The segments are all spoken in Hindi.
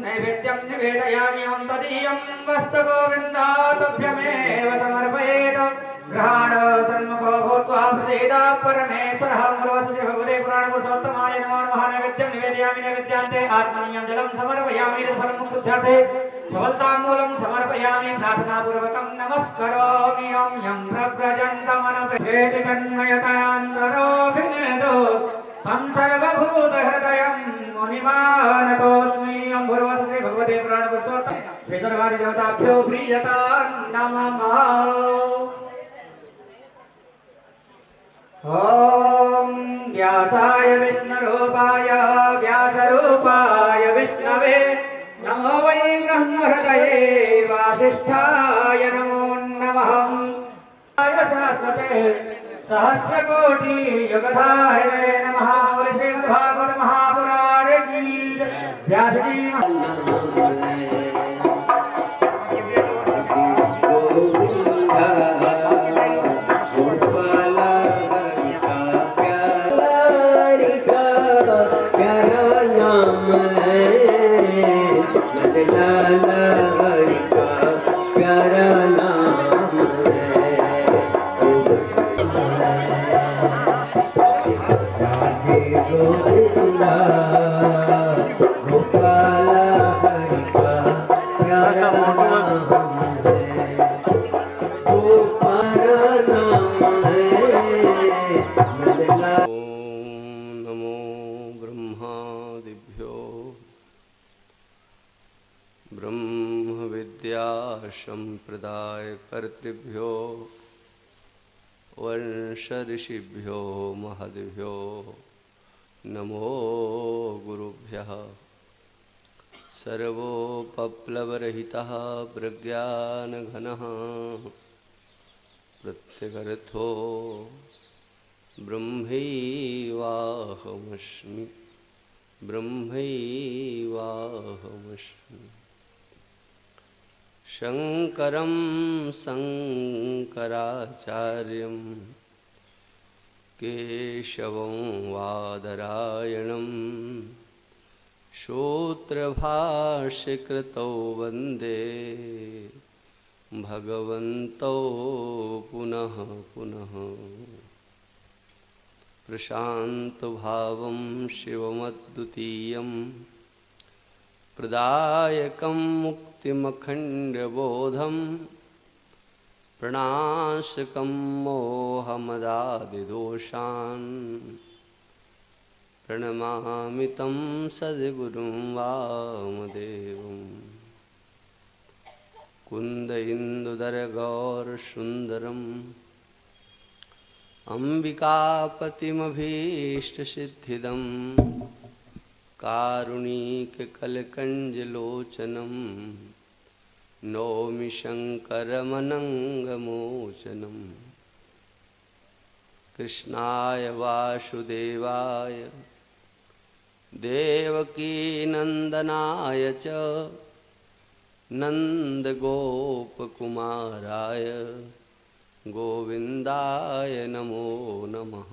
नैवेद्यं निवेदयामि अहं तदीयं वस्तु गोविन्दा तुभ्यमेव समर्पयेत् ग्रहाण सन्मुखो भूत्वा प्रसीदा परमेश्वरः मूलवस्य भगवते पुराणपुरुषोत्तमाय नमो नमः नैवेद्यं निवेदयामि नैवेद्यान्ते आत्मनीयं जलं समर्पयामि फलमुक्सिद्ध्यर्थे सबलताम्बूलं समर्पयामि प्रार्थनापूर्वकं नमस्करोमि ॐ यं प्रव्रजन्तमनुपेति तन्मयतान्तरोऽभिनेदोस् तं सर्वभूतहृदयं मुनिमानतोऽस्मि ॐ भूर्वः श्री भगवते पुराणपुरुषोत्तम श्री सर्वादिदेवताभ्यो प्रीयतां नमः। ॐ व्यासाय विष्णुरूपाय व्यासरूपाय विष्णवे नमो वै ब्रह्महृदये वासिष्ठाय नमो नमः। सरस्वते सहस्रकोटि युगधारिणे नमः। बोले श्रीमद्भागवत महापुराण की व्यास जी संप्रदाय कर्तृभ्यो वंश ऋषिभ्यो महद्भ्यो नमो गुरुभ्यः। सर्वोपप्लवरहितः प्रज्ञानघनः प्रत्यगर्थो ब्रह्मैवाहमस्मि ब्रह्मैवाहमस्मि। शंकरं शंकराचार्यं केशवं वादरायणं सूत्रभाष्यकृतौ वन्दे भगवन्तौ पुनः पुनः। प्रशान्तभावं शिवमद्वितीयं प्रदायकं मुक्तिमखण्डबोधं प्रणाशकं मोहमदादिदोषान् प्रणमामि तं सद्गुरुं वामदेवं। कुन्द इन्दुदरगौरसुन्दरम् अम्बिकापतिमभीष्टसिद्धिदं कारुणिककलकञ्जलोचनं नौमि शङ्करमनङ्गमोचनं। कृष्णाय वासुदेवाय देवकीनन्दनाय च नन्दगोपकुमाराय गोविन्दाय नमो नमः।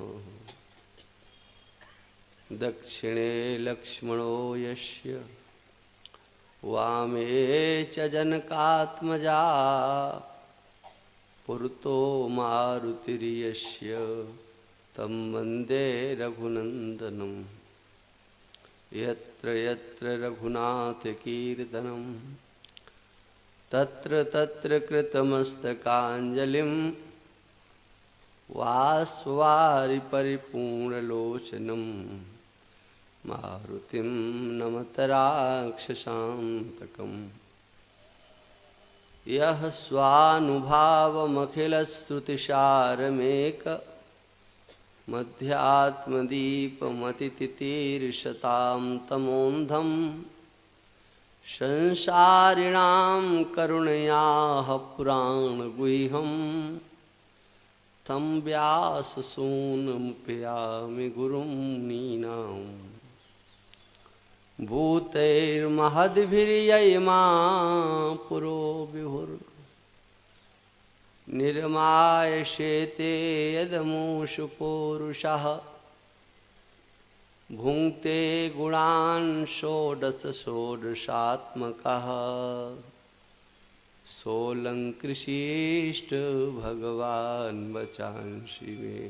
दक्षिणे लक्ष्मणो यस्य वामे च जनकात्मजा पुरतो मारुतिर्यस्य तं वन्दे रघुनन्दनं। यत्र यत्र रघुनाथकीर्तनं तत्र तत्र कृतमस्तकाञ्जलिं वास्वारि परिपूर्णलोचनं मारुतिं नमत राक्षसान्तकम्। यः स्वानुभावमखिलस्तुतिसारमेक मध्यात्मदीपमतितितीर्षतां तमोन्धं संसारिणां करुणयाः पुराणगुह्यं तं व्याससूनुमुपयामि गुरुं नीनाम्। भूतैर्महद्भिर्ययमा पुरो विभुर्निर्मायशेते यदमूषु पूरुषः भुङ्क्ते गुणान् षोडश षोडशात्मकः सोऽलङ्कृशिष्ट भगवान् वचांसि मे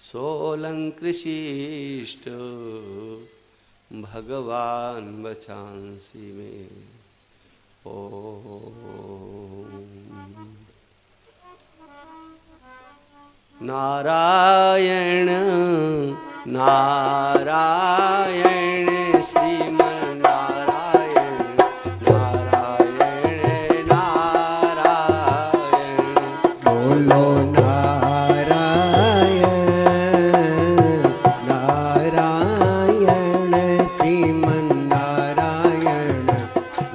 सोऽलङ्कृशिष्ट भगवान् वचांसि मे ॐ नारायण नारायण श्रीमन्नारायण नारायण नारायण बोलो नारायण नारायण श्रीमन्नारायण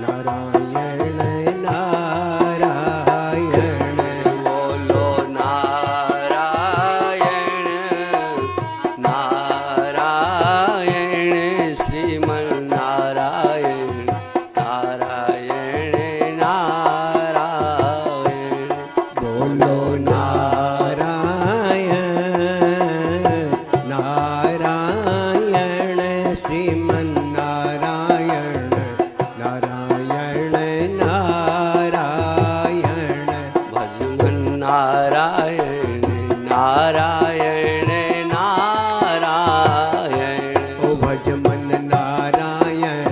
नारायण नारायण बोलो नारायण नारायण श्रीमन्नारायण नारायण नारायण बोलो नारायण नारायण श्रीमन्नारायण नारायण नारायण भजमन नारायण नारायण नारायण ओ भजमन नारायण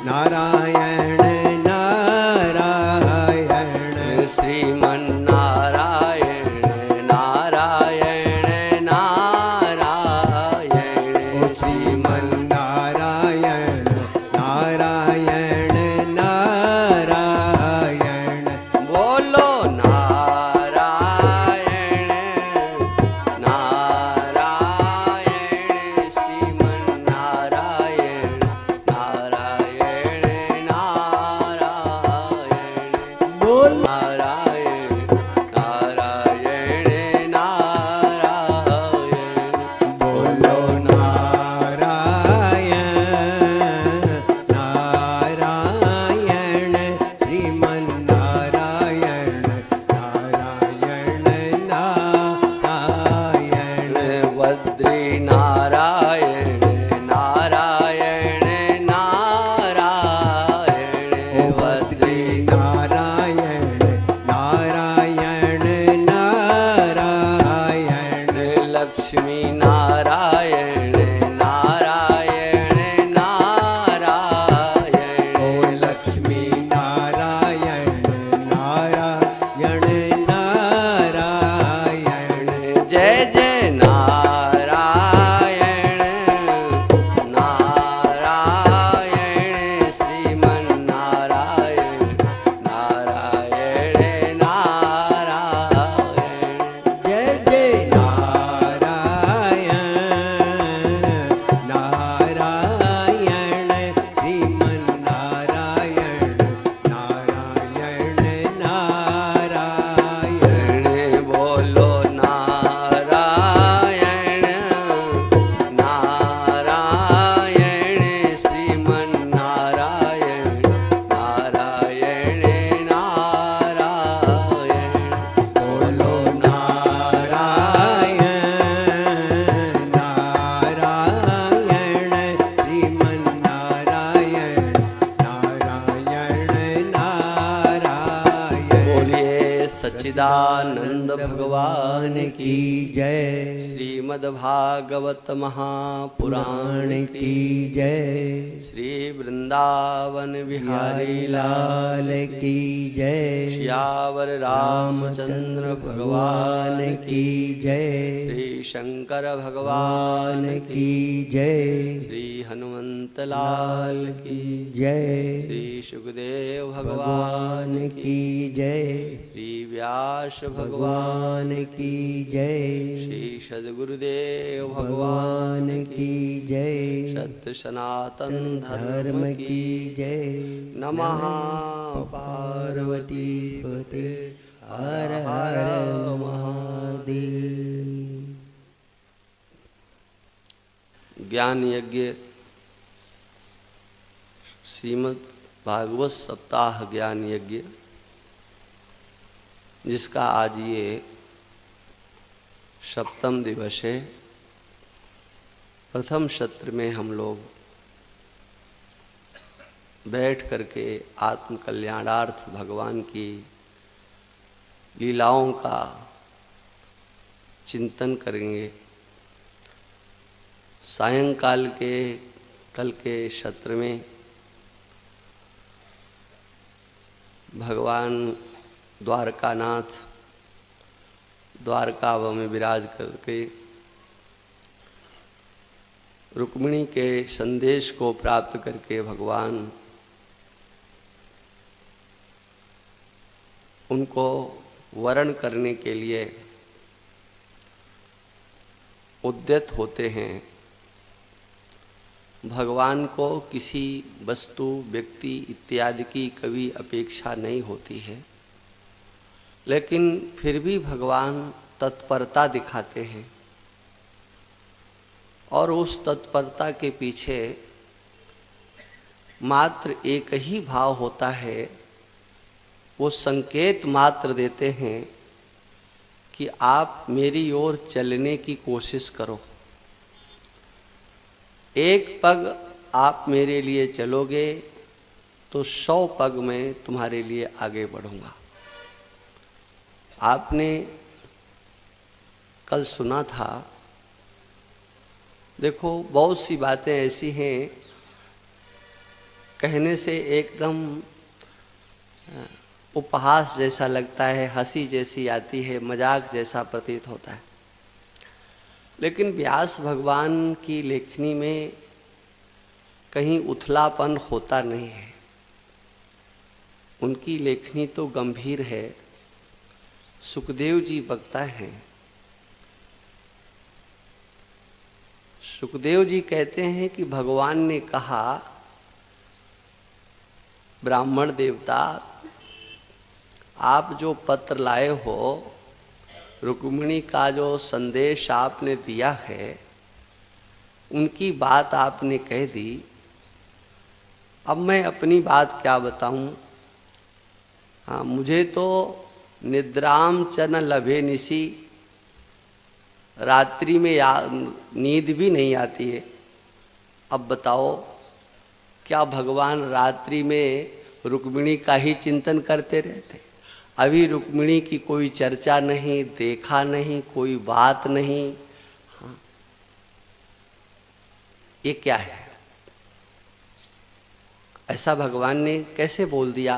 नारायण नारायण श्रीमन्नारायण नारायण नारायण ओ श्रीमन्नारायण नारायण नारायण बोलो नारायण नारायण श्रीमन्नारायण नारायण नारायण बोल नारायण नारायण नारायण बोलो नारायण नारायण श्रीमन्नारायण नारायण नारायण बद्री नारायण नारायण नारायण ओ बद्री नारायण नारायण नारायण लक्ष्मी नारायण नारायण नारायण ओ लक्ष्मी नारायण नारायण नारायण जय जय नारायण नारायण श्रीमन्नारायण नारायण नारायण जय जय नारायण नारायण श्रीमन्नारायण नारायण नारायण बोलो नारायण नारायण श्रीमन्नारायण नारायण नारायण बोलो नारायण नारायण श्रीमन्नारायण नारायण नारायण बोलिए सच्चिदानंद भगवान की की जय श्रीमद्भागवत महापुराण पुराण की की जय श्री वृंदावन बिहारी बिहारी लाल लाल की जय श्यावर रामचंद्र भगवान की जय श्री शंकर भगवान भगवान की की जय श्री हनुमंत लाल की जय श्री सुखदेव भगवान भगवान की जय श्री व्यास भगवान भगवान की जय श्री सद्गुरुदेव भगवान भगवान की जय सत्य सनातन धर्म की जय नमः पार्वती पते हर हर महादेव। ज्ञान यज्ञ श्रीमद् भागवत सप्ताह ज्ञान यज्ञ जिसका आज ये सप्तम दिवस है। प्रथम सत्र में हम लोग बैठ करके आत्म कल्याणार्थ भगवान की लीलाओं का चिंतन करेंगे। सायंकाल के कल के सत्र में भगवान द्वारकानाथ द्वारका में विराज करके रुक्मिणी के संदेश को प्राप्त करके भगवान उनको वरण करने के लिए उद्यत होते हैं। भगवान को किसी वस्तु व्यक्ति इत्यादि की कभी अपेक्षा नहीं होती है, लेकिन फिर भी भगवान तत्परता दिखाते हैं और उस तत्परता के पीछे मात्र एक ही भाव होता है। वो संकेत मात्र देते हैं कि आप मेरी ओर चलने की कोशिश करो। एक पग आप मेरे लिए चलोगे तो 100 पग मैं तुम्हारे लिए आगे बढ़ूंगा। आपने कल सुना था, देखो बहुत सी बातें ऐसी हैं कहने से एकदम उपहास जैसा लगता है, हंसी जैसी आती है, मजाक जैसा प्रतीत होता है, लेकिन व्यास भगवान की लेखनी में कहीं उथलापन होता नहीं है। उनकी लेखनी तो गंभीर है। सुखदेव जी वक्ता हैं। सुखदेव जी कहते हैं कि भगवान ने कहा, ब्राह्मण देवता आप जो पत्र लाए हो, रुक्मिणी का जो संदेश आपने दिया है, उनकी बात आपने कह दी। अब मैं अपनी बात क्या बताऊं? हाँ, मुझे तो निद्राम च न लभे निशी, रात्रि में नींद भी नहीं आती है। अब बताओ, क्या भगवान रात्रि में रुक्मिणी का ही चिंतन करते रहते? अभी रुक्मिणी की कोई चर्चा नहीं, देखा नहीं, कोई बात नहीं। हाँ, ये क्या है? ऐसा भगवान ने कैसे बोल दिया?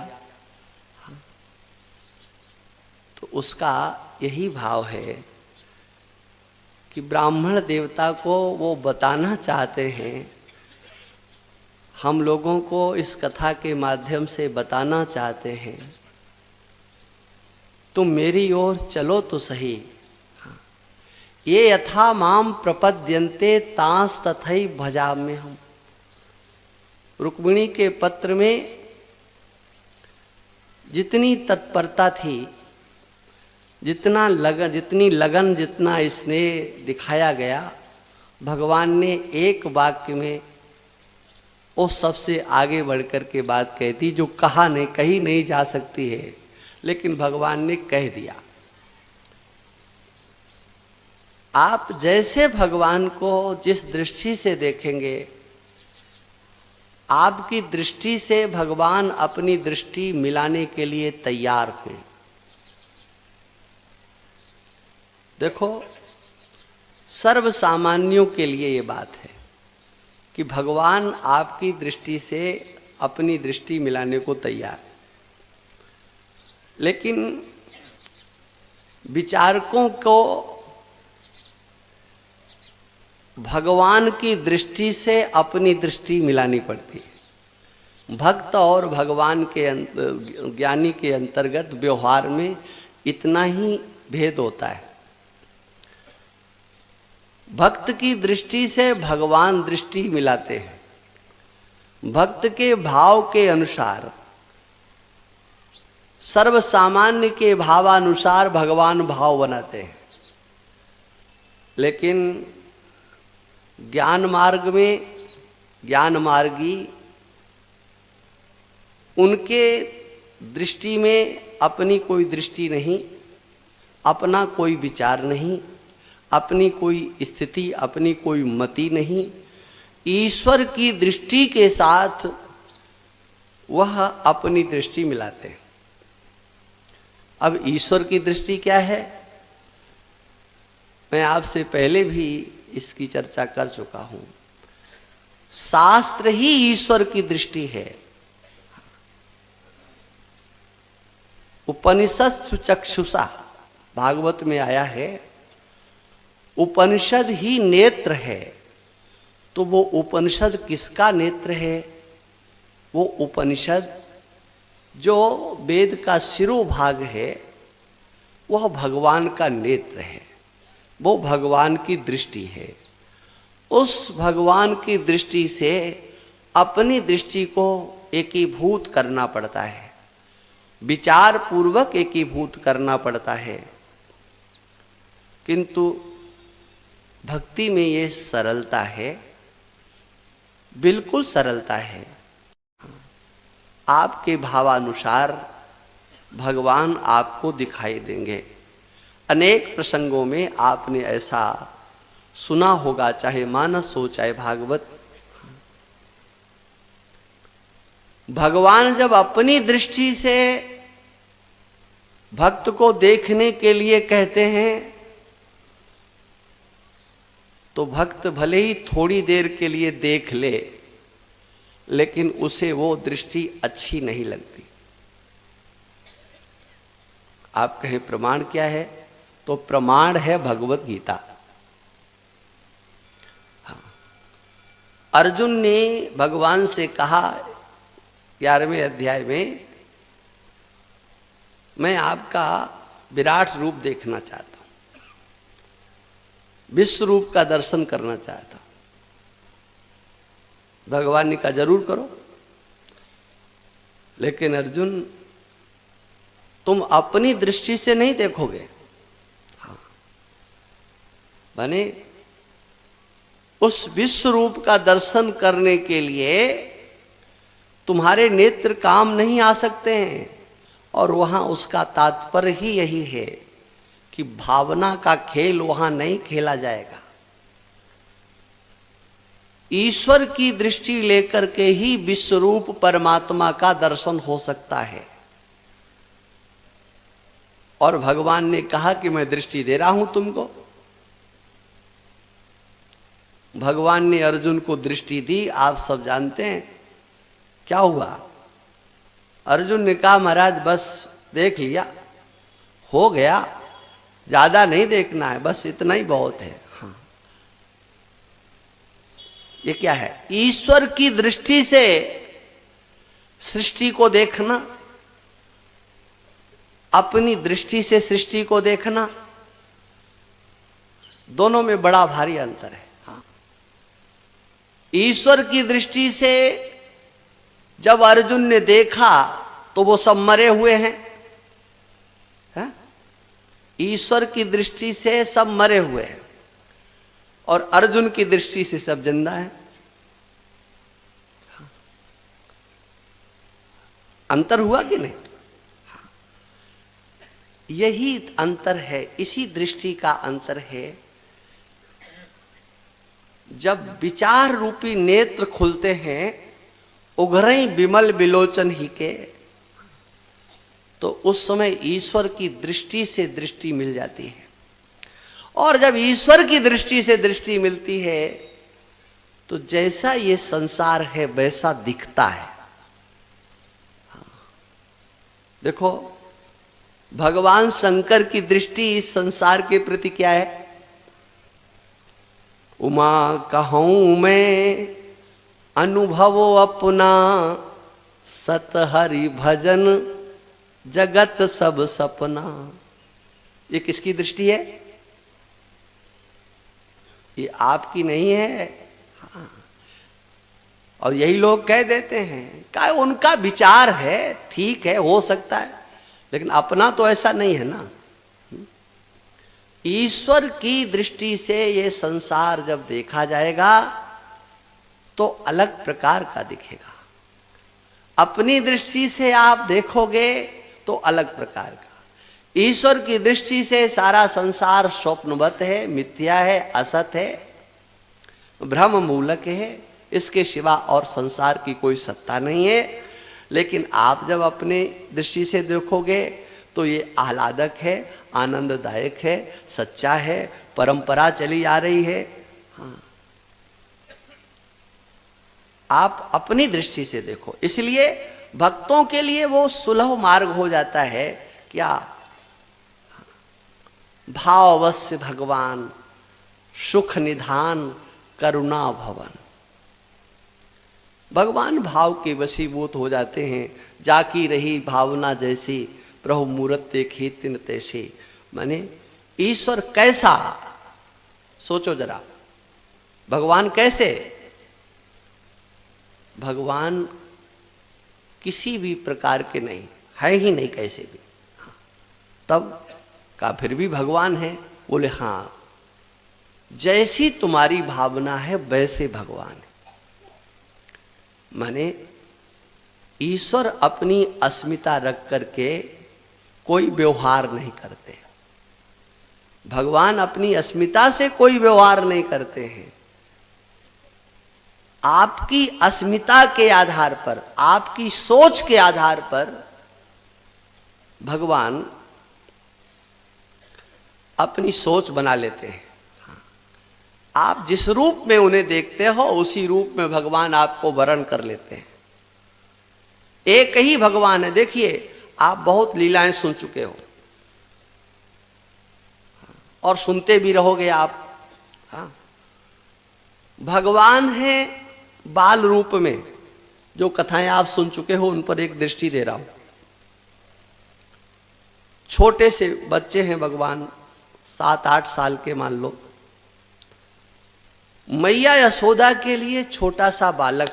हाँ, तो उसका यही भाव है कि ब्राह्मण देवता को वो बताना चाहते हैं, हम लोगों को इस कथा के माध्यम से बताना चाहते हैं, तुम मेरी ओर चलो तो सही। हाँ, ये यथा माम प्रपद्यन्ते तांस तथई भजाम्य हम। रुक्मिणी के पत्र में जितनी तत्परता थी, जितनी लगन, जितना स्नेह दिखाया गया, भगवान ने एक वाक्य में वो सबसे आगे बढ़कर के बात कह दी, जो कही नहीं जा सकती है, लेकिन भगवान ने कह दिया। आप जैसे भगवान को जिस दृष्टि से देखेंगे, आपकी दृष्टि से भगवान अपनी दृष्टि मिलाने के लिए तैयार हैं। देखो, सर्व सामान्यों के लिए ये बात है कि भगवान आपकी दृष्टि से अपनी दृष्टि मिलाने को तैयार है, लेकिन विचारकों को भगवान की दृष्टि से अपनी दृष्टि मिलानी पड़ती है। भक्त और भगवान के ज्ञानी के अंतर्गत व्यवहार में इतना ही भेद होता है। भक्त की दृष्टि से भगवान दृष्टि मिलाते हैं। भक्त के भाव के अनुसार, सर्व सामान्य के भावानुसार भगवान भाव बनाते हैं, लेकिन ज्ञान मार्ग में ज्ञान मार्गी उनके दृष्टि में अपनी कोई दृष्टि नहीं, अपना कोई विचार नहीं, अपनी कोई स्थिति, अपनी कोई मति नहीं, ईश्वर की दृष्टि के साथ वह अपनी दृष्टि मिलाते हैं। अब ईश्वर की दृष्टि क्या है, मैं आपसे पहले भी इसकी चर्चा कर चुका हूं। शास्त्र ही ईश्वर की दृष्टि है। उपनिषद चक्षुषा, भागवत में आया है, उपनिषद ही नेत्र है। तो वो उपनिषद किसका नेत्र है? वो उपनिषद जो वेद का शिरोभाग है, वह भगवान का नेत्र है, वो भगवान की दृष्टि है। उस भगवान की दृष्टि से अपनी दृष्टि को एकीभूत करना पड़ता है, विचार पूर्वक एकीभूत करना पड़ता है। किंतु भक्ति में ये सरलता है, बिल्कुल सरलता है। आपके भावानुसार भगवान आपको दिखाई देंगे। अनेक प्रसंगों में आपने ऐसा सुना होगा, चाहे मानस हो चाहे भागवत। भगवान जब अपनी दृष्टि से भक्त को देखने के लिए कहते हैं, तो भक्त भले ही थोड़ी देर के लिए देख ले, लेकिन उसे वो दृष्टि अच्छी नहीं लगती। आप कहें प्रमाण क्या है? तो प्रमाण है भगवत गीता। हाँ। अर्जुन ने भगवान से कहा 11वें अध्याय में, मैं आपका विराट रूप देखना चाहता हूं, विश्व रूप का दर्शन करना चाहता हूं। भगवान ने कहा जरूर करो, लेकिन अर्जुन तुम अपनी दृष्टि से नहीं देखोगे। हाँ, बने उस विश्व रूप का दर्शन करने के लिए तुम्हारे नेत्र काम नहीं आ सकते हैं। और वहां उसका तात्पर्य ही यही है कि भावना का खेल वहां नहीं खेला जाएगा। ईश्वर की दृष्टि लेकर के ही विश्वरूप परमात्मा का दर्शन हो सकता है। और भगवान ने कहा कि मैं दृष्टि दे रहा हूं तुमको। भगवान ने अर्जुन को दृष्टि दी। आप सब जानते हैं क्या हुआ। अर्जुन ने कहा महाराज बस देख लिया, हो गया, ज्यादा नहीं देखना है, बस इतना ही बहुत है। हाँ, ये क्या है? ईश्वर की दृष्टि से सृष्टि को देखना, अपनी दृष्टि से सृष्टि को देखना, दोनों में बड़ा भारी अंतर है। हाँ, ईश्वर की दृष्टि से जब अर्जुन ने देखा तो वो सब मरे हुए हैं। है? ईश्वर की दृष्टि से सब मरे हुए हैं और अर्जुन की दृष्टि से सब जिंदा है। अंतर हुआ कि नहीं? यही अंतर है, इसी दृष्टि का अंतर है। जब विचार रूपी नेत्र खुलते हैं, उघरई विमल विलोचन ही के, तो उस समय ईश्वर की दृष्टि से दृष्टि मिल जाती है। और जब ईश्वर की दृष्टि से दृष्टि मिलती है तो जैसा ये संसार है वैसा दिखता है। देखो भगवान शंकर की दृष्टि इस संसार के प्रति क्या है? उमा कहूं मैं अनुभवो अपना, सत हरि भजन जगत सब सपना। ये किसकी दृष्टि है? ये आपकी नहीं है। हाँ। और यही लोग कह देते हैं क्या उनका विचार है, ठीक है, हो सकता है, लेकिन अपना तो ऐसा नहीं है ना। ईश्वर की दृष्टि से ये संसार जब देखा जाएगा तो अलग प्रकार का दिखेगा। अपनी दृष्टि से आप देखोगे तो अलग प्रकार का। ईश्वर की दृष्टि से सारा संसार स्वप्नवत है, मिथ्या है, असत है, भ्रम मूलक है, इसके सिवा और संसार की कोई सत्ता नहीं है। लेकिन आप जब अपने दृष्टि से देखोगे तो ये आह्लादक है, आनंददायक है, सच्चा है, परंपरा चली आ रही है। हाँ, आप अपनी दृष्टि से देखो। इसलिए भक्तों के लिए वो सुलभ मार्ग हो जाता है। क्या? भाववश्य भगवान सुख निधान करुणा भवन। भगवान भाव के वशीभूत हो जाते हैं। जाकी रही भावना जैसी प्रभु मूरत देखी तिन तैसी। माने ईश्वर कैसा, सोचो जरा, भगवान कैसे? भगवान किसी भी प्रकार के नहीं है, ही नहीं कैसे भी। तब का फिर भी भगवान है? बोले हाँ, जैसी तुम्हारी भावना है वैसे भगवान है। माने ईश्वर अपनी अस्मिता रख करके कोई व्यवहार नहीं करते। भगवान अपनी अस्मिता से कोई व्यवहार नहीं करते हैं। आपकी अस्मिता के आधार पर, आपकी सोच के आधार पर भगवान अपनी सोच बना लेते हैं। आप जिस रूप में उन्हें देखते हो उसी रूप में भगवान आपको वर्ण कर लेते हैं। एक ही भगवान है। देखिए, आप बहुत लीलाएं सुन चुके हो और सुनते भी रहोगे आप। हाँ, भगवान है बाल रूप में। जो कथाएं आप सुन चुके हो उन पर एक दृष्टि दे रहा हूं। छोटे से बच्चे हैं भगवान, 7-8 साल के मान लो। मैया यशोदा के लिए छोटा सा बालक,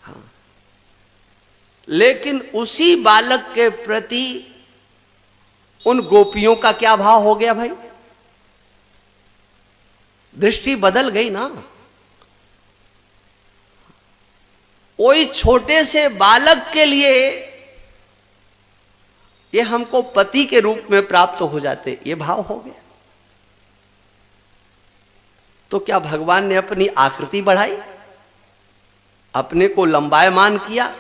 हाँ, लेकिन उसी बालक के प्रति उन गोपियों का क्या भाव हो गया भाई? दृष्टि बदल गई ना। कोई छोटे से बालक के लिए ये हमको पति के रूप में प्राप्त हो जाते, ये भाव हो गया। तो क्या भगवान ने अपनी आकृति बढ़ाई, अपने को लंबायमान किया,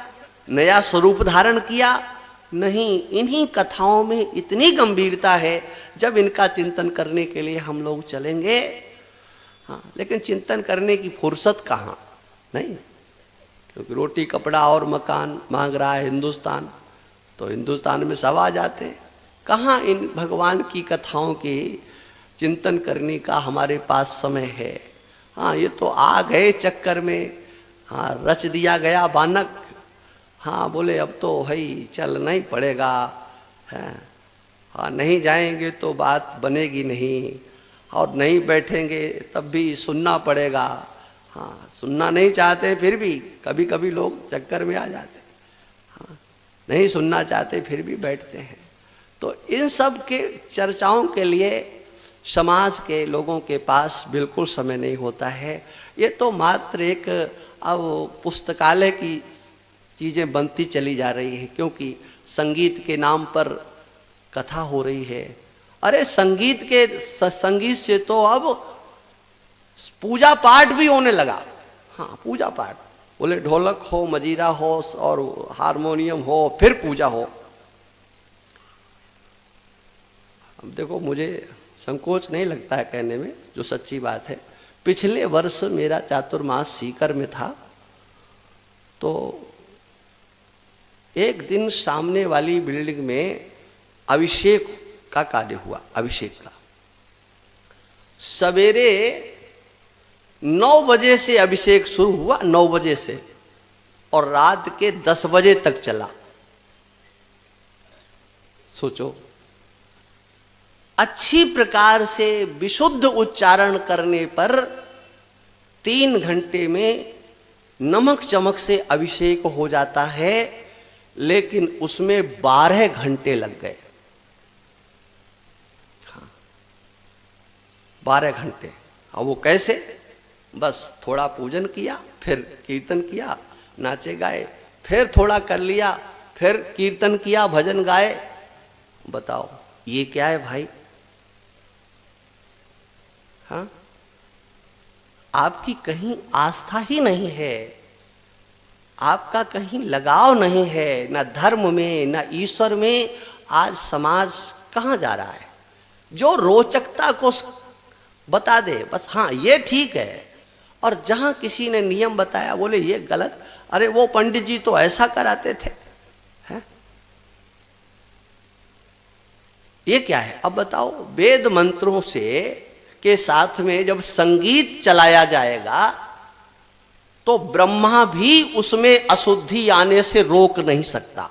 नया स्वरूप धारण किया? नहीं, इन्हीं कथाओं में इतनी गंभीरता है। जब इनका चिंतन करने के लिए हम लोग चलेंगे, हाँ, लेकिन चिंतन करने की फुर्सत कहाँ? नहीं, क्योंकि रोटी कपड़ा और मकान मांग रहा है हिंदुस्तान, तो हिंदुस्तान में सब आ जाते हैं। कहाँ इन भगवान की कथाओं की चिंतन करने का हमारे पास समय है? हाँ, ये तो आ गए चक्कर में, हाँ, रच दिया गया बानक। हाँ, बोले अब तो भाई चलना ही पड़ेगा है। हाँ, नहीं जाएंगे तो बात बनेगी नहीं, और नहीं बैठेंगे तब भी सुनना पड़ेगा। हाँ, सुनना नहीं चाहते फिर भी कभी कभी लोग चक्कर में आ जाते। हाँ, नहीं सुनना चाहते फिर भी बैठते हैं। तो इन सब के चर्चाओं के लिए समाज के लोगों के पास बिल्कुल समय नहीं होता है। ये तो मात्र एक अब पुस्तकालय की चीज़ें बनती चली जा रही हैं, क्योंकि संगीत के नाम पर कथा हो रही है। अरे संगीत से तो अब पूजा पाठ भी होने लगा। हाँ, पूजा पाठ, बोले ढोलक हो, मजीरा हो और हारमोनियम हो, फिर पूजा हो। अब देखो, मुझे संकोच नहीं लगता है कहने में, जो सच्ची बात है। पिछले वर्ष मेरा चातुर्मास सीकर में था, तो एक दिन सामने वाली बिल्डिंग में अभिषेक का कार्य हुआ। अभिषेक का सवेरे 9 बजे से अभिषेक शुरू हुआ, 9 बजे से, और रात के 10 बजे तक चला। सोचो, अच्छी प्रकार से विशुद्ध उच्चारण करने पर 3 घंटे में नमक चमक से अभिषेक हो जाता है, लेकिन उसमें 12 घंटे लग गए। हाँ, 12 घंटे। और वो कैसे? बस थोड़ा पूजन किया, फिर कीर्तन किया, नाचे गाए, फिर थोड़ा कर लिया, फिर कीर्तन किया, भजन गाए, बताओ ये क्या है भाई? हाँ, आपकी कहीं आस्था ही नहीं है, आपका कहीं लगाव नहीं है, ना धर्म में ना ईश्वर में। आज समाज कहाँ जा रहा है? जो रोचकता को बता दे बस, हाँ ये ठीक है, और जहां किसी ने नियम बताया बोले ये गलत, अरे वो पंडित जी तो ऐसा कराते थे, है? ये क्या है? अब बताओ, वेद मंत्रों से के साथ में जब संगीत चलाया जाएगा तो ब्रह्मा भी उसमें अशुद्धि आने से रोक नहीं सकता।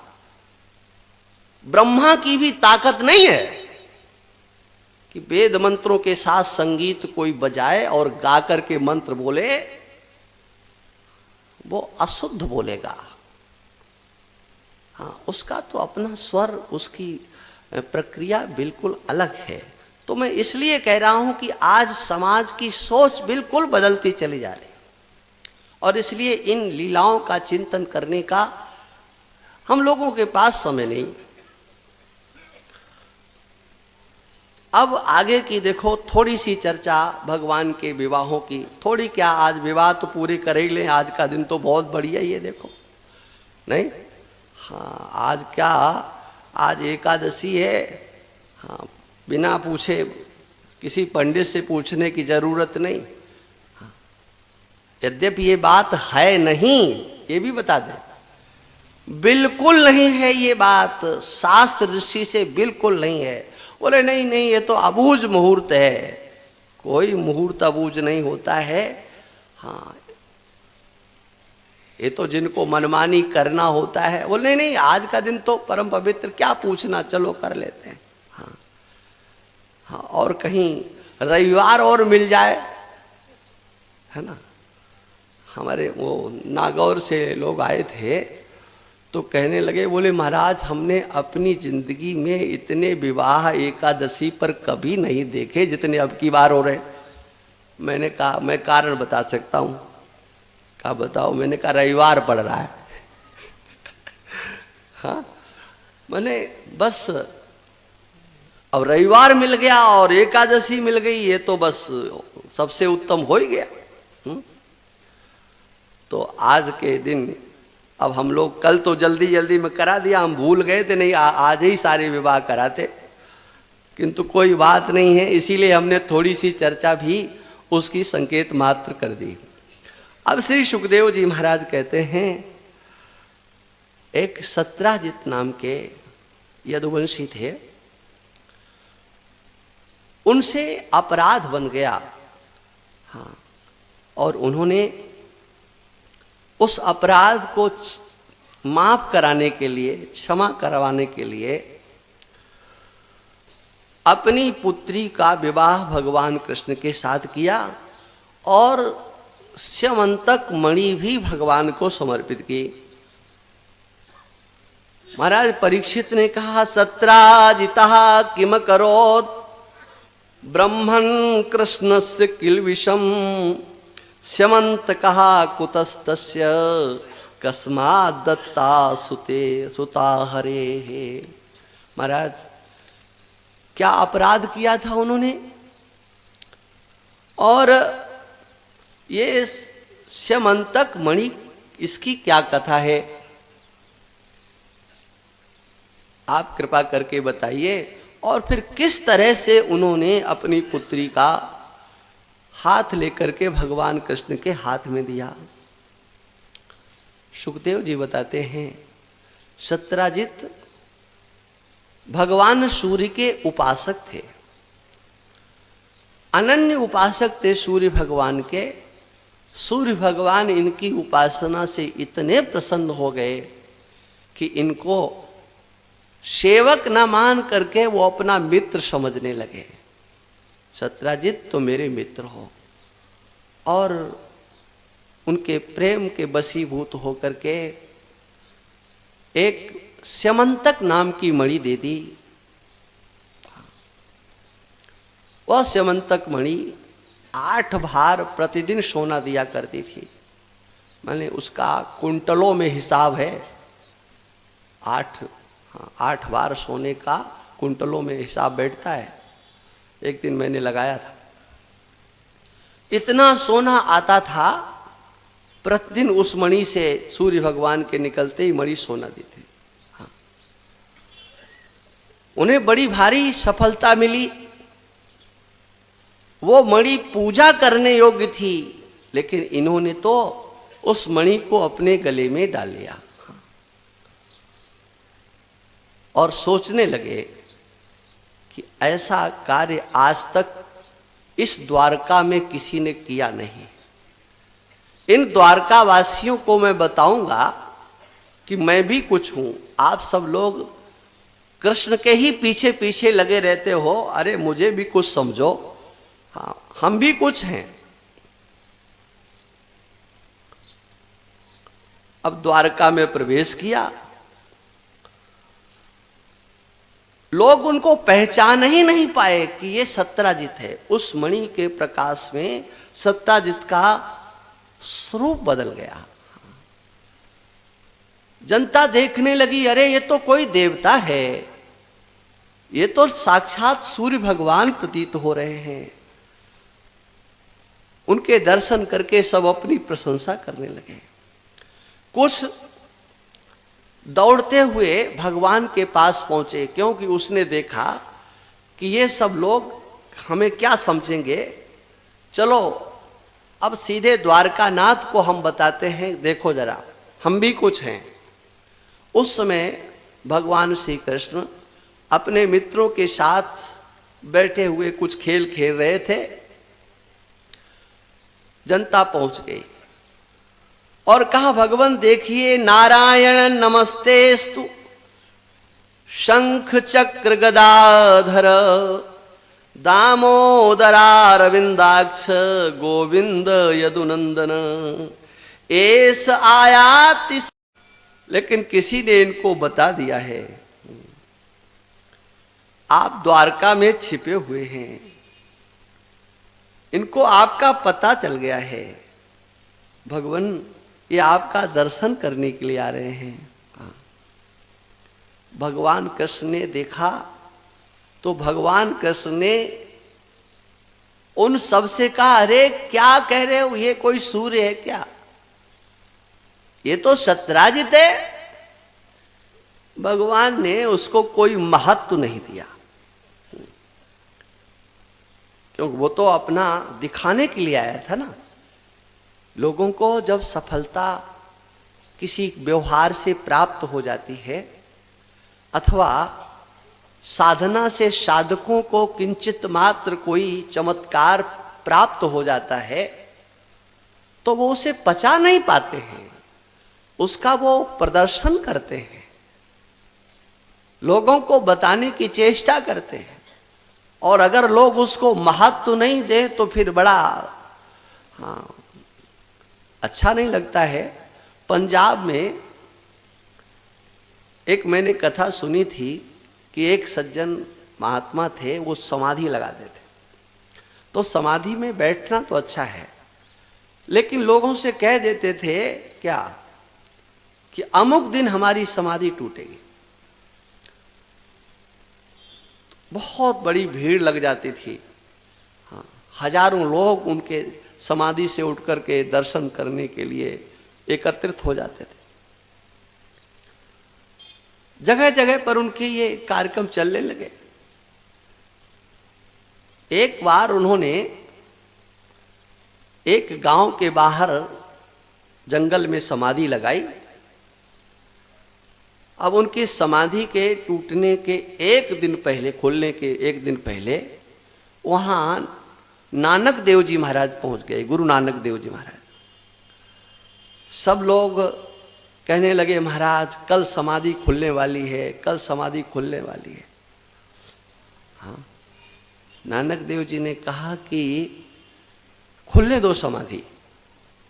ब्रह्मा की भी ताकत नहीं है कि वेद मंत्रों के साथ संगीत कोई बजाए और गा करके मंत्र बोले, वो अशुद्ध बोलेगा। हाँ, उसका तो अपना स्वर, उसकी प्रक्रिया बिल्कुल अलग है। तो मैं इसलिए कह रहा हूं कि आज समाज की सोच बिल्कुल बदलती चली जा रही, और इसलिए इन लीलाओं का चिंतन करने का हम लोगों के पास समय नहीं। अब आगे की देखो थोड़ी सी चर्चा भगवान के विवाहों की, थोड़ी क्या, आज विवाह तो पूरे कर ही लें, आज का दिन तो बहुत बढ़िया ही है, देखो नहीं? हाँ, आज क्या, आज एकादशी है। हाँ, बिना पूछे, किसी पंडित से पूछने की जरूरत नहीं। हाँ, यद्यपि ये बात है नहीं, ये भी बता दें, बिल्कुल नहीं है ये बात, शास्त्र दृष्टि से बिल्कुल नहीं है। बोले नहीं नहीं, ये तो अबूझ मुहूर्त है। कोई मुहूर्त अबूझ नहीं होता है। हाँ, ये तो जिनको मनमानी करना होता है। बोले नहीं नहीं, आज का दिन तो परम पवित्र, क्या पूछना, चलो कर लेते हैं। हाँ हाँ, और कहीं रविवार और मिल जाए, है ना? हमारे वो नागौर से लोग आए थे तो कहने लगे, बोले महाराज हमने अपनी जिंदगी में इतने विवाह एकादशी पर कभी नहीं देखे जितने अब की बार हो रहे। मैंने कहा मैं कारण बता सकता हूँ। कहा बताओ। मैंने कहा रविवार पड़ रहा है। हाँ, मैंने बस अब रविवार मिल गया और एकादशी मिल गई, ये तो बस सबसे उत्तम हो ही गया। तो आज के दिन अब हम लोग, कल तो जल्दी जल्दी में करा दिया, हम भूल गए थे, नहीं आज ही सारे विवाह कराते, किंतु कोई बात नहीं है, इसीलिए हमने थोड़ी सी चर्चा भी उसकी संकेत मात्र कर दी। अब श्री सुखदेव जी महाराज कहते हैं, एक सत्राजित नाम के यदुवंशी थे, उनसे अपराध बन गया। हाँ, और उन्होंने उस अपराध को माफ कराने के लिए, क्षमा करवाने के लिए अपनी पुत्री का विवाह भगवान कृष्ण के साथ किया और स्यमंतक मणि भी भगवान को समर्पित की। महाराज परीक्षित ने कहा, सत्राजिता किम करोत् ब्रह्मन् कृष्णस्य किल्विषम् स्यमंत कहा कुतस्तस्य कस्मात् दत्ता सुते सुता हरे हे। महाराज क्या अपराध किया था उन्होंने, और ये स्यमंतक मणि, इसकी क्या कथा है, आप कृपा करके बताइए। और फिर किस तरह से उन्होंने अपनी पुत्री का हाथ लेकर के भगवान कृष्ण के हाथ में दिया। सुखदेव जी बताते हैं, सत्राजित भगवान सूर्य के उपासक थे, अनन्य उपासक थे सूर्य भगवान के। सूर्य भगवान इनकी उपासना से इतने प्रसन्न हो गए कि इनको सेवक न मान करके वो अपना मित्र समझने लगे। सत्राजित तो मेरे मित्र हो, और उनके प्रेम के वशीभूत होकर के एक स्यमंतक नाम की मणि दे दी। वह स्यमंतक मणि 8 भार प्रतिदिन सोना दिया करती थी। मैंने उसका कुंटलों में हिसाब है, 8 बार सोने का कुंटलों में हिसाब बैठता है। एक दिन मैंने लगाया था, इतना सोना आता था, प्रतिदिन उस मणि से सूर्य भगवान के निकलते ही मणि सोना देते। हाँ, उन्हें बड़ी भारी सफलता मिली। वो मणि पूजा करने योग्य थी, लेकिन इन्होंने तो उस मणि को अपने गले में डाल लिया और सोचने लगे कि ऐसा कार्य आज तक इस द्वारका में किसी ने किया नहीं। इन द्वारका वासियों को मैं बताऊंगा कि मैं भी कुछ हूं। आप सब लोग कृष्ण के ही पीछे पीछे लगे रहते हो, अरे मुझे भी कुछ समझो। हाँ, हम भी कुछ हैं। अब द्वारका में प्रवेश किया, लोग उनको पहचान ही नहीं पाए कि ये सत्यजित है। उस मणि के प्रकाश में सत्यजित का स्वरूप बदल गया। जनता देखने लगी, अरे ये तो कोई देवता है, ये तो साक्षात सूर्य भगवान प्रतीत हो रहे हैं। उनके दर्शन करके सब अपनी प्रशंसा करने लगे। कुछ दौड़ते हुए भगवान के पास पहुंचे, क्योंकि उसने देखा कि ये सब लोग हमें क्या समझेंगे, चलो अब सीधे द्वारकानाथ को हम बताते हैं, देखो जरा हम भी कुछ हैं। उस समय भगवान श्री कृष्ण अपने मित्रों के साथ बैठे हुए कुछ खेल खेल रहे थे। जनता पहुंच गई और कहा, भगवान देखिए, नारायण नमस्तेस्तु शंख चक्र गदाधर दामोदरारविंदाक्ष गोविंद यदुनंदन एस आयाति। लेकिन किसी ने इनको बता दिया है, आप द्वारका में छिपे हुए हैं, इनको आपका पता चल गया है। भगवान ये आपका दर्शन करने के लिए आ रहे हैं। भगवान कृष्ण ने देखा तो भगवान कृष्ण ने उन सब से कहा, अरे क्या कह रहे हो, ये कोई सूर्य है क्या, ये तो सत्यजित है। भगवान ने उसको कोई महत्व नहीं दिया, क्योंकि वो तो अपना दिखाने के लिए आया था ना। लोगों को जब सफलता किसी व्यवहार से प्राप्त हो जाती है, अथवा साधना से साधकों को किंचित मात्र कोई चमत्कार प्राप्त हो जाता है, तो वो उसे पचा नहीं पाते हैं, उसका वो प्रदर्शन करते हैं, लोगों को बताने की चेष्टा करते हैं। और अगर लोग उसको महत्व नहीं दे तो फिर बड़ा अच्छा नहीं लगता है। पंजाब में एक मैंने कथा सुनी थी कि एक सज्जन महात्मा थे, वो समाधि लगाते थे। तो समाधि में बैठना तो अच्छा है, लेकिन लोगों से कह देते थे क्या कि अमुक दिन हमारी समाधि टूटेगी। बहुत बड़ी भीड़ लग जाती थी। हाँ, हजारों लोग उनके समाधि से उठ करके दर्शन करने के लिए एकत्रित हो जाते थे। जगह जगह पर उनके ये कार्यक्रम चलने लगे। एक बार उन्होंने एक गांव के बाहर जंगल में समाधि लगाई। अब उनकी समाधि के टूटने के एक दिन पहले, खुलने के एक दिन पहले, वहां नानक देव जी महाराज पहुंच गए, गुरु नानक देव जी महाराज। सब लोग कहने लगे, महाराज कल समाधि खुलने वाली है, कल समाधि खुलने वाली है। हाँ, नानक देव जी ने कहा कि खुलने दो समाधि।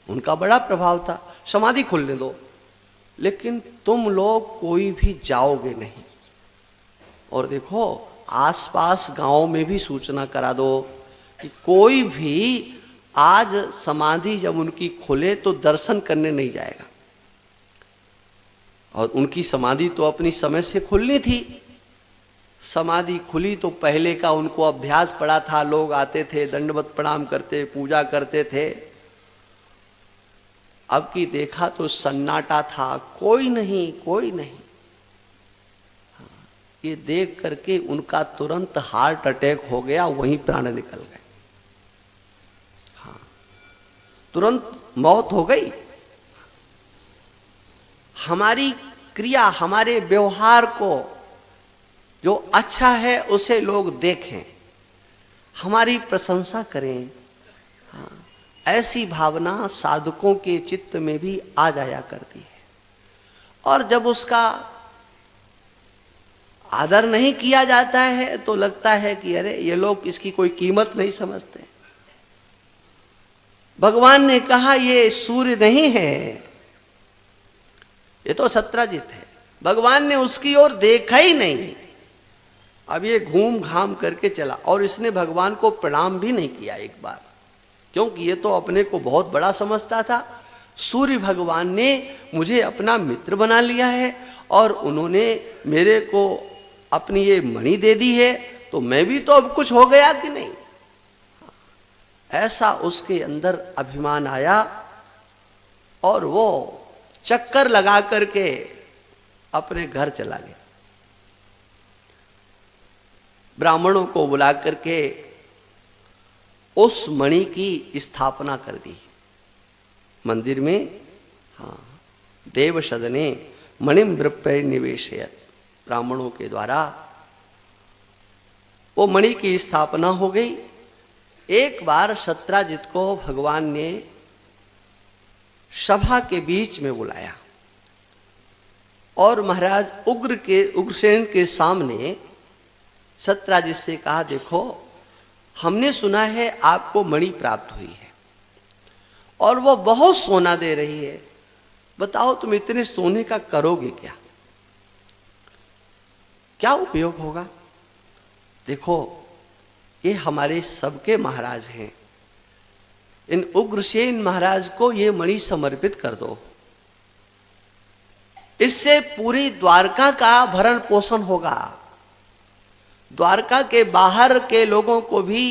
उनका बड़ा प्रभाव था, समाधि खुलने दो, लेकिन तुम लोग कोई भी जाओगे नहीं। और देखो, आसपास गांव में भी सूचना करा दो कि कोई भी आज समाधि जब उनकी खुले तो दर्शन करने नहीं जाएगा। और उनकी समाधि तो अपनी समय से खुलनी थी। समाधि खुली तो पहले का उनको अभ्यास पड़ा था, लोग आते थे, दंडवत प्रणाम करते, पूजा करते थे। अब की देखा तो सन्नाटा था, कोई नहीं, कोई नहीं। ये देख करके उनका तुरंत हार्ट अटैक हो गया, वहीं प्राण निकल गए। हाँ, तुरंत मौत हो गई। हमारी क्रिया, हमारे व्यवहार को जो अच्छा है उसे लोग देखें, हमारी प्रशंसा करें। हाँ, ऐसी भावना साधकों के चित्त में भी आ जाया करती है। और जब उसका आदर नहीं किया जाता है तो लगता है कि अरे ये लोग इसकी कोई कीमत नहीं समझते। भगवान ने कहा ये सूर्य नहीं है, ये तो सत्राजित है। भगवान ने उसकी ओर देखा ही नहीं। अब ये घूम घाम करके चला और इसने भगवान को प्रणाम भी नहीं किया एक बार, क्योंकि ये तो अपने को बहुत बड़ा समझता था। सूर्य भगवान ने मुझे अपना मित्र बना लिया है और उन्होंने मेरे को अपनी ये मणि दे दी है, तो मैं भी तो अब कुछ हो गया कि नहीं। ऐसा उसके अंदर अभिमान आया और वो चक्कर लगा करके अपने घर चला गया। ब्राह्मणों को बुला करके उस मणि की स्थापना कर दी मंदिर में। हाँ, देव सदने मणिम वृप्पै निवेशयत्, ब्राह्मणों के द्वारा वो मणि की स्थापना हो गई। एक बार सत्राजित को भगवान ने सभा के बीच में बुलाया और महाराज उग्रसेन के सामने सत्राजित से कहा, देखो हमने सुना है आपको मणि प्राप्त हुई है और वो बहुत सोना दे रही है, बताओ तुम इतने सोने का करोगे क्या, क्या उपयोग होगा। देखो ये हमारे सबके महाराज हैं, इन उग्रसेन महाराज को ये मणि समर्पित कर दो, इससे पूरी द्वारका का भरण पोषण होगा, द्वारका के बाहर के लोगों को भी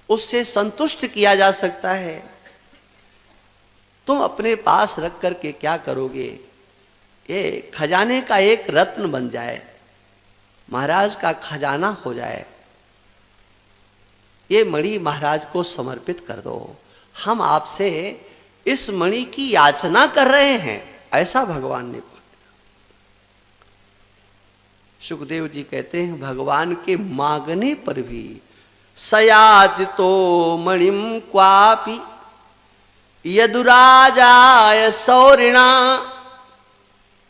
उससे संतुष्ट किया जा सकता है। तुम अपने पास रख करके क्या करोगे, ये खजाने का एक रत्न बन जाए, महाराज का खजाना हो जाए, ये मणि महाराज को समर्पित कर दो, हम आपसे इस मणि की याचना कर रहे हैं, ऐसा भगवान ने बोला। सुखदेव जी कहते हैं भगवान के मांगने पर भी सयाचितो मणिम क्वापि यदुराजाय सौरिणा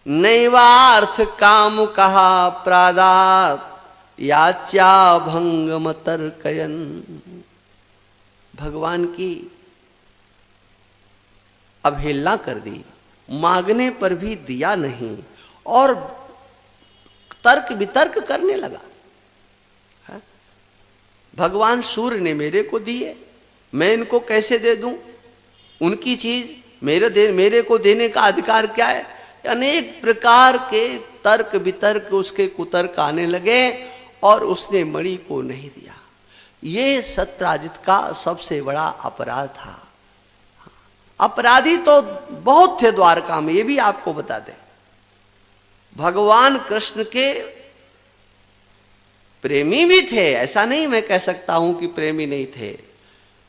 नैवार्थ काम कहा प्रादात याच्या भंगम तर्कयन। भगवान की अवहेलना कर दी, मांगने पर भी दिया नहीं और तर्क वितर्क करने लगा। भगवान सूर्य ने मेरे को दिए, मैं इनको कैसे दे दूं, उनकी चीज मेरे को देने का अधिकार क्या है। अनेक प्रकार के तर्क वितर्क उसके कुतर्क आने लगे और उसने मणि को नहीं दिया। ये सत्राजित का सबसे बड़ा अपराध था। अपराधी तो बहुत थे द्वारका में, ये भी आपको बता दें। भगवान कृष्ण के प्रेमी भी थे, ऐसा नहीं मैं कह सकता हूं कि प्रेमी नहीं थे,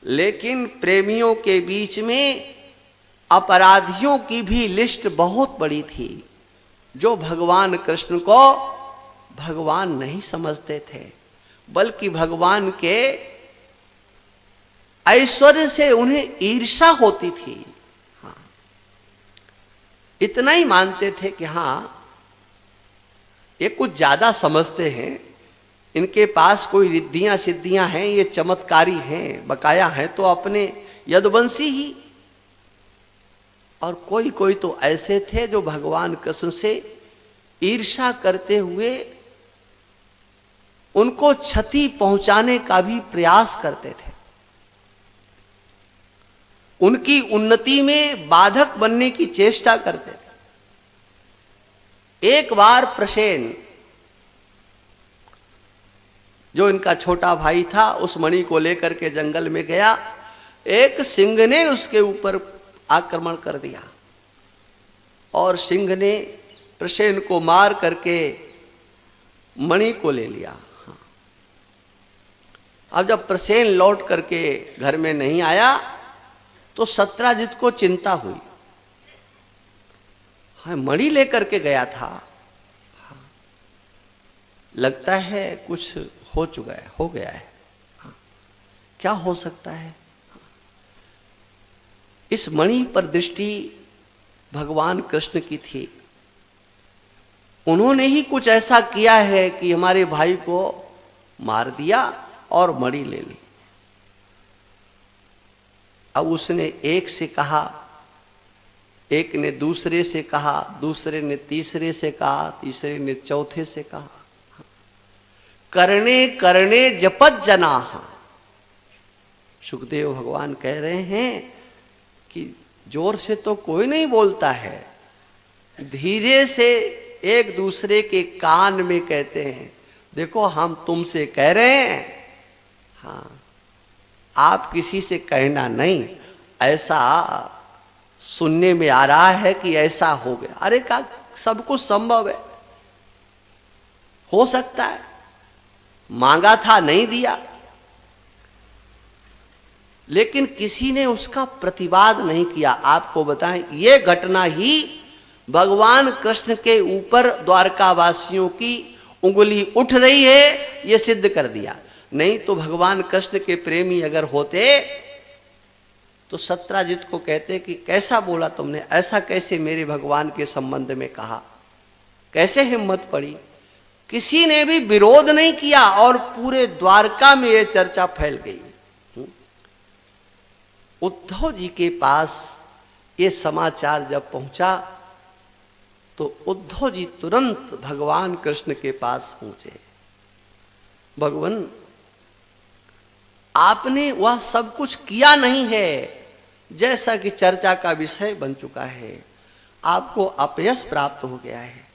लेकिन प्रेमियों के बीच में अपराधियों की भी लिस्ट बहुत बड़ी थी, जो भगवान कृष्ण को भगवान नहीं समझते थे, बल्कि भगवान के ऐश्वर्य से उन्हें ईर्ष्या होती थी। हाँ, इतना ही मानते थे कि हाँ ये कुछ ज्यादा समझते हैं, इनके पास कोई रिद्धियां सिद्धियां हैं, ये चमत्कारी हैं, बकाया हैं तो अपने यदुवंशी ही। और कोई कोई तो ऐसे थे जो भगवान कृष्ण से ईर्ष्या करते हुए उनको क्षति पहुंचाने का भी प्रयास करते थे, उनकी उन्नति में बाधक बनने की चेष्टा करते थे। एक बार प्रसेन जो इनका छोटा भाई था उस मणि को लेकर के जंगल में गया, एक सिंह ने उसके ऊपर आक्रमण कर दिया और सिंह ने प्रसेन को मार करके मणि को ले लिया। अब जब प्रसेन लौट करके घर में नहीं आया तो सत्राजित को चिंता हुई। हाँ, मणि लेकर के गया था, लगता है कुछ हो चुका है, हो गया है। क्या हो सकता है? इस मणि पर दृष्टि भगवान कृष्ण की थी। उन्होंने ही कुछ ऐसा किया है कि हमारे भाई को मार दिया और मणि ले ली। अब उसने एक से कहा, एक ने दूसरे से कहा, दूसरे ने तीसरे से कहा, तीसरे ने चौथे से कहा। करने करने जपत जनाः। सुखदेव भगवान कह रहे हैं कि जोर से तो कोई नहीं बोलता है, धीरे से एक दूसरे के कान में कहते हैं, देखो हम तुमसे कह रहे हैं, हाँ आप किसी से कहना नहीं, ऐसा सुनने में आ रहा है कि ऐसा हो गया। अरे का सब कुछ संभव है, हो सकता है, मांगा था नहीं दिया, लेकिन किसी ने उसका प्रतिवाद नहीं किया। आपको बताएं, ये घटना ही भगवान कृष्ण के ऊपर द्वारकावासियों की उंगली उठ रही है, ये सिद्ध कर दिया। नहीं तो भगवान कृष्ण के प्रेमी अगर होते तो सत्राजित को कहते कि कैसा बोला तुमने, ऐसा कैसे मेरे भगवान के संबंध में कहा, कैसे हिम्मत पड़ी। किसी ने भी विरोध नहीं किया और पूरे द्वारका में यह चर्चा फैल गई। उद्धव जी के पास ये समाचार जब पहुंचा तो उद्धव जी तुरंत भगवान कृष्ण के पास पहुंचे। भगवान, आपने वह सब कुछ किया नहीं है जैसा कि चर्चा का विषय बन चुका है, आपको अपयश प्राप्त हो गया है।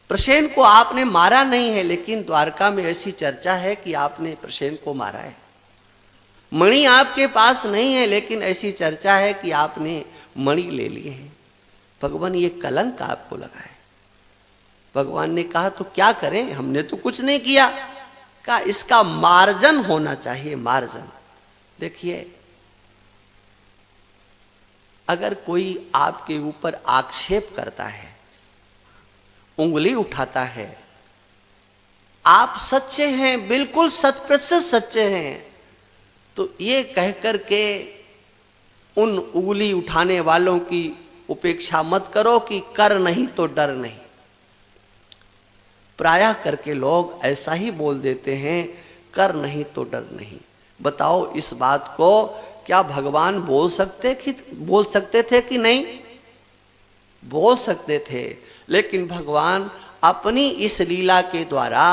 प्रसेन को आपने मारा नहीं है, लेकिन द्वारका में ऐसी चर्चा है कि आपने प्रसेन को मारा है। मणि आपके पास नहीं है, लेकिन ऐसी चर्चा है कि आपने मणि ले लिए हैं। भगवान, ये कलंक आपको लगा है। भगवान ने कहा तो क्या करें, हमने तो कुछ नहीं किया। कहा इसका मार्जन होना चाहिए, मार्जन। देखिए, अगर कोई आपके ऊपर आक्षेप करता है, उंगली उठाता है, आप सच्चे हैं, बिल्कुल शत प्रतिशत सच्चे हैं, तो ये कहकर के उन उंगली उठाने वालों की उपेक्षा मत करो कि कर नहीं तो डर नहीं। प्रायः करके लोग ऐसा ही बोल देते हैं, कर नहीं तो डर नहीं। बताओ, इस बात को क्या भगवान बोल सकते थे कि नहीं? बोल सकते थे, लेकिन भगवान अपनी इस लीला के द्वारा,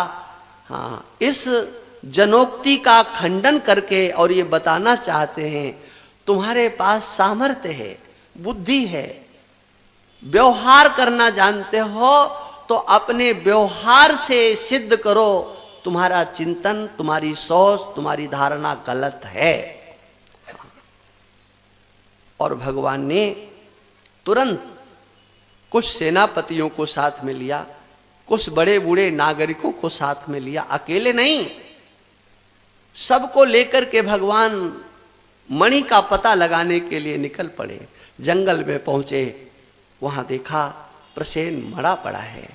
हाँ, इस जनोक्ति का खंडन करके और ये बताना चाहते हैं, तुम्हारे पास सामर्थ्य है, बुद्धि है, व्यवहार करना जानते हो, तो अपने व्यवहार से सिद्ध करो तुम्हारा चिंतन, तुम्हारी सोच, तुम्हारी धारणा गलत है। और भगवान ने तुरंत कुछ सेनापतियों को साथ में लिया, कुछ बड़े बूढ़े नागरिकों को साथ में लिया, अकेले नहीं, सबको लेकर के भगवान मणि का पता लगाने के लिए निकल पड़े। जंगल में पहुंचे, वहां देखा प्रसेन मरा पड़ा है।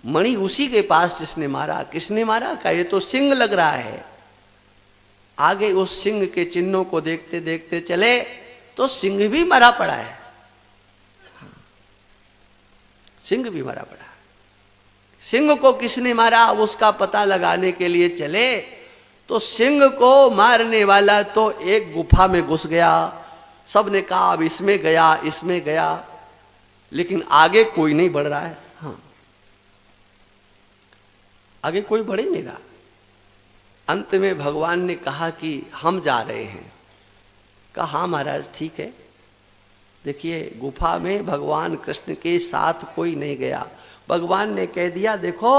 मणि उसी के पास जिसने मारा। किसने मारा? का ये तो सिंह लग रहा है। आगे उस सिंह के चिन्हों को देखते देखते चले तो सिंह भी मरा पड़ा है। सिंह भी मरा पड़ा। सिंह को किसने मारा, उसका पता लगाने के लिए चले तो सिंह को मारने वाला तो एक गुफा में घुस गया। सब ने कहा अब इसमें गया, इसमें गया, लेकिन आगे कोई नहीं बढ़ रहा है। हाँ, आगे कोई बढ़ ही नहीं रहा। अंत में भगवान ने कहा कि हम जा रहे हैं। कहा हाँ महाराज, ठीक है। देखिए, गुफा में भगवान कृष्ण के साथ कोई नहीं गया, भगवान ने कह दिया देखो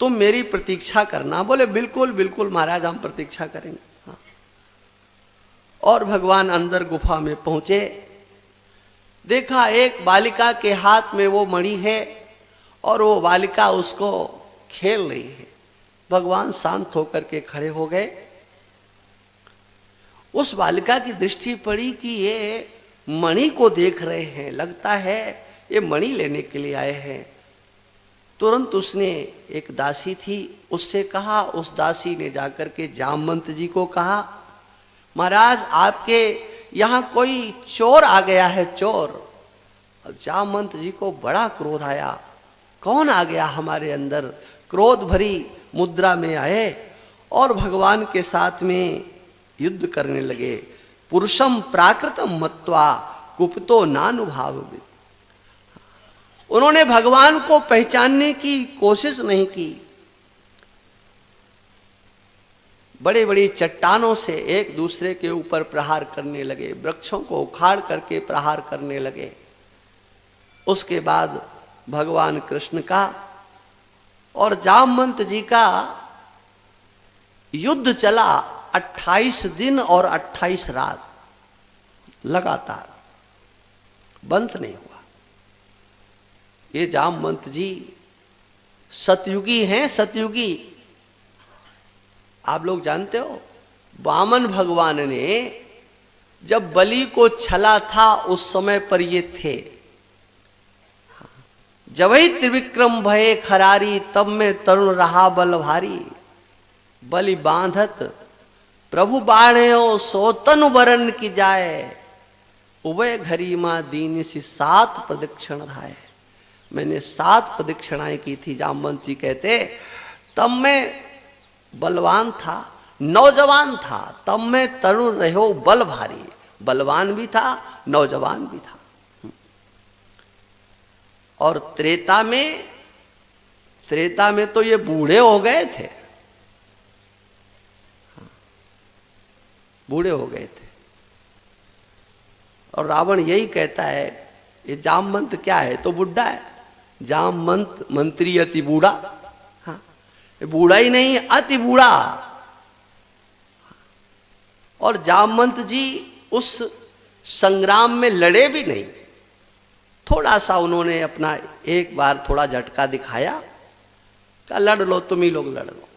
तुम मेरी प्रतीक्षा करना। बोले बिल्कुल बिल्कुल महाराज हम प्रतीक्षा करेंगे। हाँ। और भगवान अंदर गुफा में पहुंचे, देखा एक बालिका के हाथ में वो मणि है और वो बालिका उसको खेल रही है। भगवान शांत होकर के खड़े हो गए। उस बालिका की दृष्टि पड़ी कि ये मणि को देख रहे हैं, लगता है ये मणि लेने के लिए आए हैं। तुरंत उसने एक दासी थी उससे कहा, उस दासी ने जाकर के जामवंत जी को कहा महाराज आपके यहाँ कोई चोर आ गया है, चोर। अब जामवंत जी को बड़ा क्रोध आया, कौन आ गया हमारे अंदर। क्रोध भरी मुद्रा में आए और भगवान के साथ में युद्ध करने लगे। पुरुषम प्राकृतम मत्वा कुपितो नानुभाव। उन्होंने भगवान को पहचानने की कोशिश नहीं की। बड़े बड़ी चट्टानों से एक दूसरे के ऊपर प्रहार करने लगे, वृक्षों को उखाड़ करके प्रहार करने लगे। उसके बाद भगवान कृष्ण का और जामवंत जी का युद्ध चला 28 दिन और 28 रात लगातार, बंद नहीं हुआ। ये जामवंत जी सतयुगी हैं, सतयुगी। आप लोग जानते हो वामन भगवान ने जब बलि को छला था उस समय पर ये थे। जबहि त्रिविक्रम भये खरारी तब में तरुण रहा बल भारी। बलि बांधत प्रभु बाणेओ सोतन वरन की जाए। उभय घरी मां दीन सी 7 प्रदक्षिण धाये। मैंने 7 प्रदक्षिणाएं की थी। जामवंत जी कहते तब मैं बलवान था, नौजवान था, तब मैं तरुण रहो बल भारी। बलवान भी था, नौजवान भी था। और त्रेता में तो ये बूढ़े हो गए थे, बूढ़े हो गए थे। और रावण यही कहता है ये जामवंत क्या है, तो बुढ़ा है। जामवंत मंत्री अति बूढ़ा। हाँ, बूढ़ा ही नहीं अति बूढ़ा। और जामवंत जी उस संग्राम में लड़े भी नहीं। थोड़ा सा उन्होंने अपना एक बार थोड़ा झटका दिखाया, कहा लड़ लो, तुम ही लोग लड़ लो।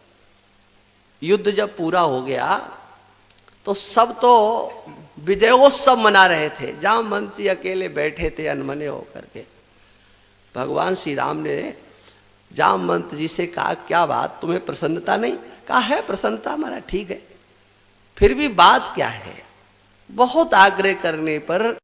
युद्ध जब पूरा हो गया तो सब तो विजयोत्सव मना रहे थे। जामवंत जी अकेले बैठे थे अनमने होकर के। भगवान श्री राम ने जामवंत जी से कहा क्या बात, तुम्हें प्रसन्नता नहीं? कहा है प्रसन्नता हमारा, ठीक है, फिर भी बात क्या है? बहुत आग्रह करने पर